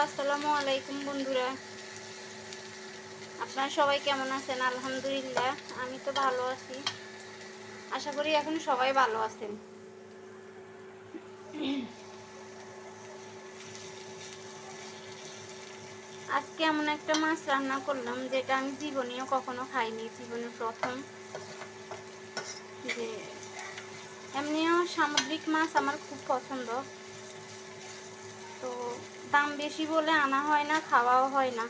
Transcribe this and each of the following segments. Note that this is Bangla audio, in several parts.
আসসালামু আলাইকুম বন্ধুরা। আপনারা সবাই কেমন আছেন? আলহামদুলিল্লাহ আমি তো ভালো আছি। আশা করি এখন সবাই ভালো আছেন। আজকে এমন একটা মাছ রান্না করলাম যেটা আমি জীবনেও কখনো খাইনি, জীবনে প্রথম। যে এমনিও সামুদ্রিক মাছ আমার খুব পছন্দ, তো দাম বেশি বলে আনা হয় না, খাওয়াও হয় না।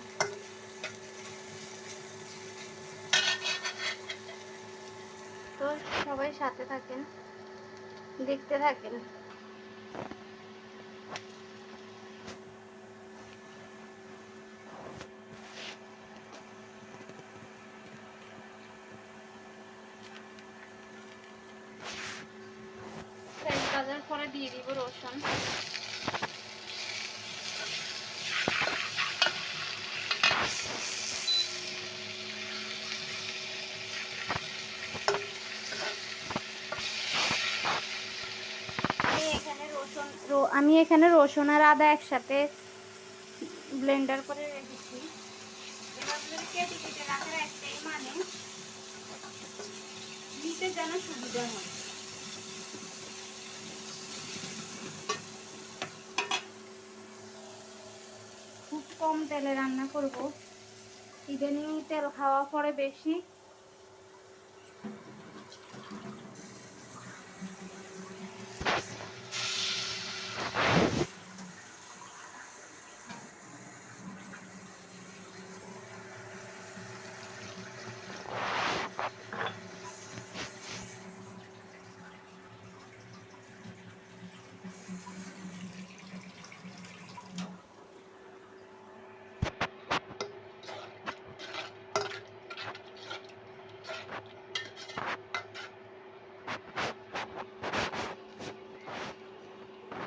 তো সবাই সাথে থাকেন, দেখতে থাকেন। পেঁয়াজ ভাজার পরে দিয়ে দিব রসুন। আমি এখানে রসুন আর আদা একসাথে ব্লেন্ডার করে রেখেছি। এবার কেটে কেটে রাখার একটাই মানে নিতে যেন সুবিধা হয়। খুব কম তেলে রান্না করব, ইদানিং তেল খাওয়া পরে বেশি।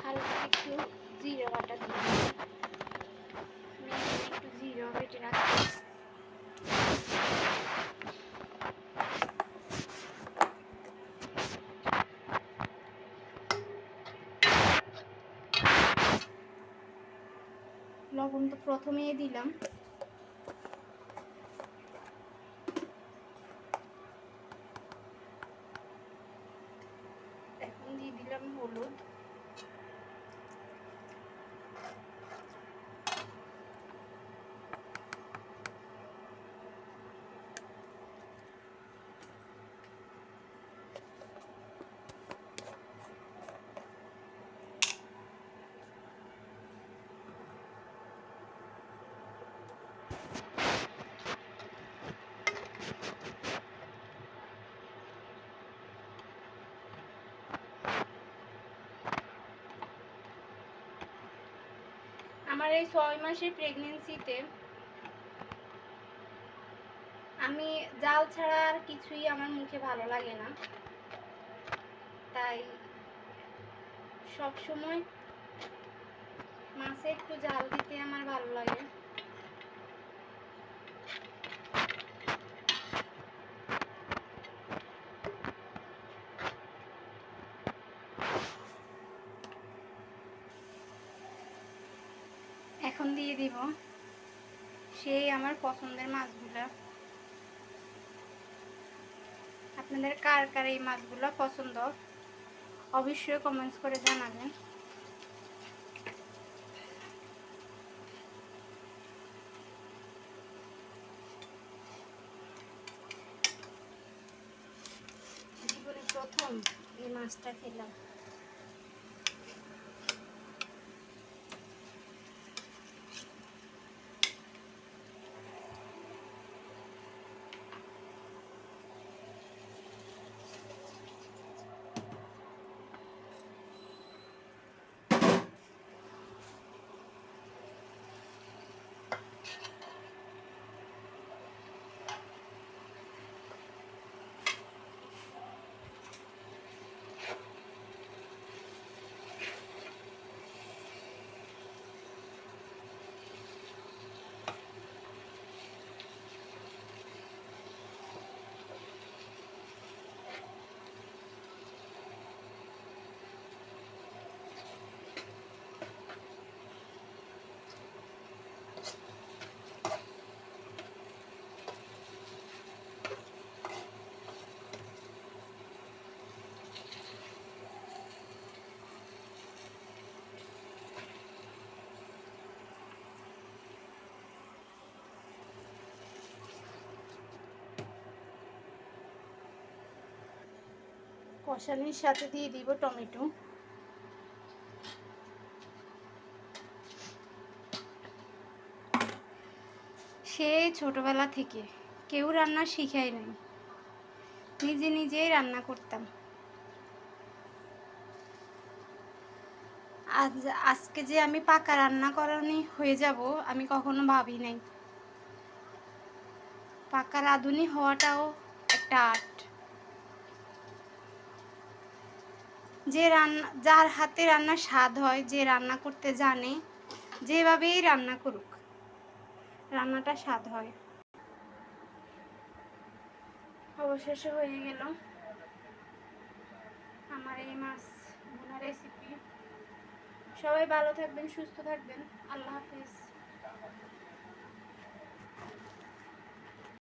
হালকা একটু জিরে বাটা দিয়ে একটু জিরে বেটে রাখছি। লবণ তো প্রথমেই দিলাম। এখন দিয়ে দিলাম হলুদ। আমার এই 6 মাসের প্রেগন্যান্সিতে আমি জাল ছাড়া আর কিছুই আমার মুখে ভালো লাগে না, তাই সব সময় মাছে একটু জাল দিতে আমার ভালো লাগে। এখন দিয়ে দিব সেই আমার পছন্দের মাছগুলা। আপনাদের কার কার এই মাছগুলো পছন্দ অবশ্যই কমেন্টস করে জানাবেন। জীবনে প্রথম এই মাছটা খেলাম। কষানির সাথে দিয়ে দিব টমেটো। সেই ছোটবেলা থেকে কেউ রান্না শিখাই নাই, নিজে নিজেই রান্না করতাম। আজকে যে আমি পাকা রান্না করানি হয়ে যাব আমি কখনো ভাবি নাই। পাকা রাঁধুনি হওয়াটাও একটা আর্ট। যার হাতে রান্নার স্বাদ হয়, যে রান্না করতে জানে, যেভাবেই রান্না করুক রান্নাটা স্বাদ হয়। অবশেষে হয়ে গেল আমার এই মাছ ভুনা রেসিপি। সবাই ভালো থাকবেন, সুস্থ থাকবেন। আল্লাহ হাফিজ।